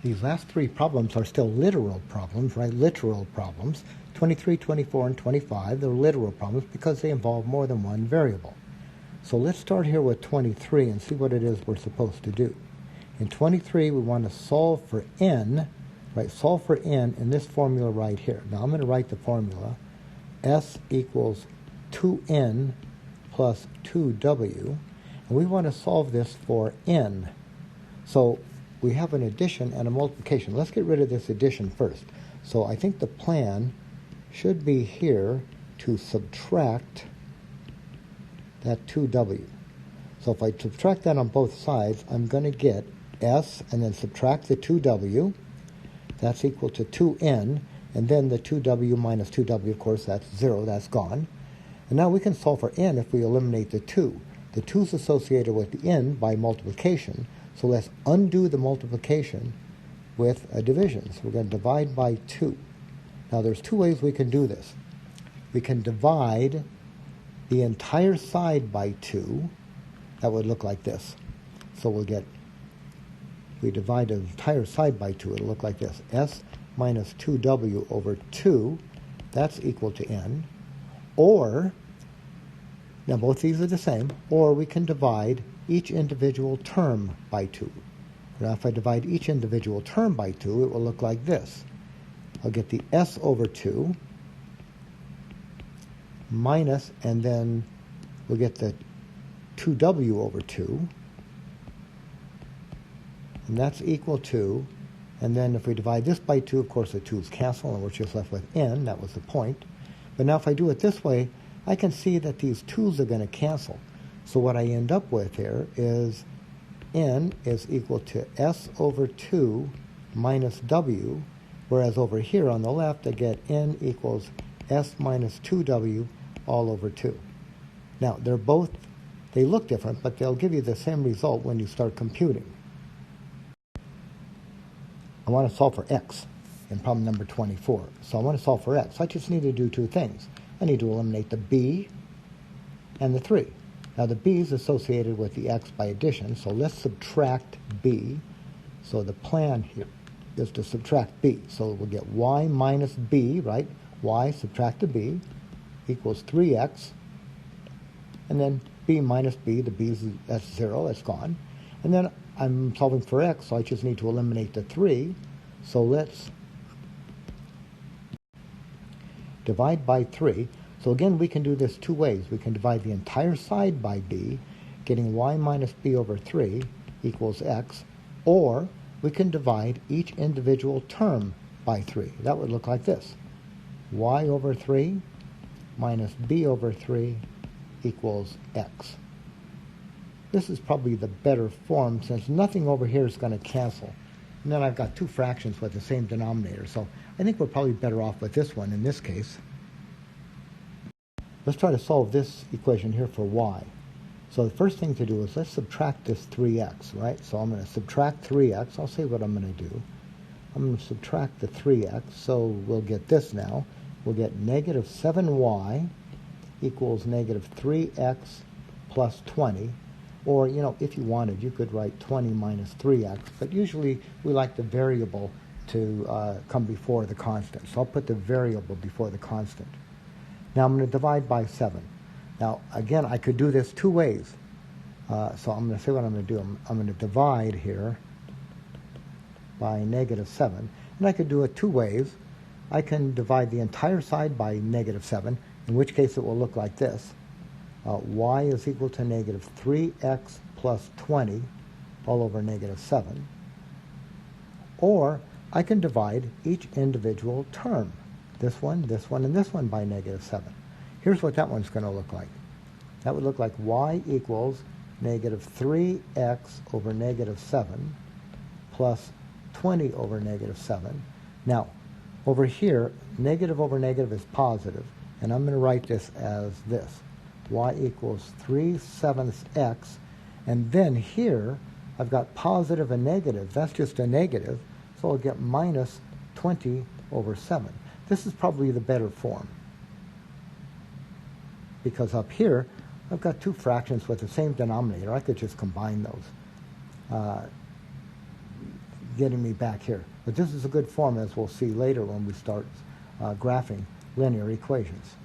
These last three problems are still literal problems, right? Literal problems. 23, 24, and 25, they're literal problems because they involve more than one variable. So let's start here with 23 and see what it is we're supposed to do. In 23, we want to solve for n, right? Solve for n in this formula right here. Now I'm going to write the formula. S equals 2n plus 2w. And we want to solve this for n. So we have an addition and a multiplication. Let's get rid of this addition first. So I think the plan should be here to subtract that 2w. So if I subtract that on both sides, I'm going to get s and then subtract the 2w. That's equal to 2n. And then the 2w minus 2w, of course, that's 0. That's gone. And now we can solve for n if we eliminate the 2. The 2 is associated with the n by multiplication. So let's undo the multiplication with a division. So we're going to divide by 2. Now there's two ways we can do this. We can divide the entire side by 2. That would look like this. So we'll get, we divide the entire side by 2, it'll look like this. S minus 2w over 2, that's equal to n. Or, now both these are the same, or we can divide each individual term by 2. Now if I divide each individual term by 2, it will look like this. I'll get the s over 2 minus, and then we'll get the 2w over 2, and that's equal to, and then if we divide this by 2, of course the 2's cancel, and we're just left with n. That was the point. But now if I do it this way, I can see that these 2's are going to cancel. So what I end up with here is n is equal to s over 2 minus w, whereas over here on the left I get n equals s minus 2w all over 2. Now they're both, they look different, but they'll give you the same result when you start computing. I want to solve for x in problem number 24. So I want to solve for x. I just need to do two things. I need to eliminate the b and the 3. Now the b is associated with the x by addition, so let's subtract b. So the plan here is to subtract b. So we'll get y minus b, right? Y subtract the b equals 3x. And then b minus b, the b is, that's 0, that's gone. And then I'm solving for x, so I just need to eliminate the 3. So let's divide by 3. So again, we can do this two ways. We can divide the entire side by b, getting y minus b over 3 equals x, or we can divide each individual term by 3. That would look like this. Y over 3 minus b over 3 equals x. This is probably the better form since nothing over here is going to cancel. And then I've got two fractions with the same denominator. So I think we're probably better off with this one in this case. Let's try to solve this equation here for y. So the first thing to do is let's subtract this 3x, right? So I'm going to subtract 3x. I'll say what I'm going to do. I'm going to subtract the 3x. So we'll get this now. We'll get negative 7y equals negative 3x plus 20. Or, you know, if you wanted, you could write 20 minus 3x. But usually we like the variable to come before the constant. So I'll put the variable before the constant. Now I'm going to divide by 7. Now, again, I could do this two ways. So I'm going to say what I'm going to do. I'm going to divide here by negative 7. And I could do it two ways. I can divide the entire side by negative 7, in which case it will look like this. Y is equal to negative 3x plus 20 all over negative 7. Or I can divide each individual term. This one, and this one by negative 7. Here's what that one's going to look like. That would look like y equals negative 3x over negative 7 plus 20 over negative 7. Now, over here, negative over negative is positive, and I'm going to write this as this. Y equals 3/7 x, and then here I've got positive and negative. That's just a negative, so I'll get minus 20 over 7. This is probably the better form, because up here I've got two fractions with the same denominator. I could just combine those. getting me back here. But this is a good form, as we'll see later when we start graphing linear equations.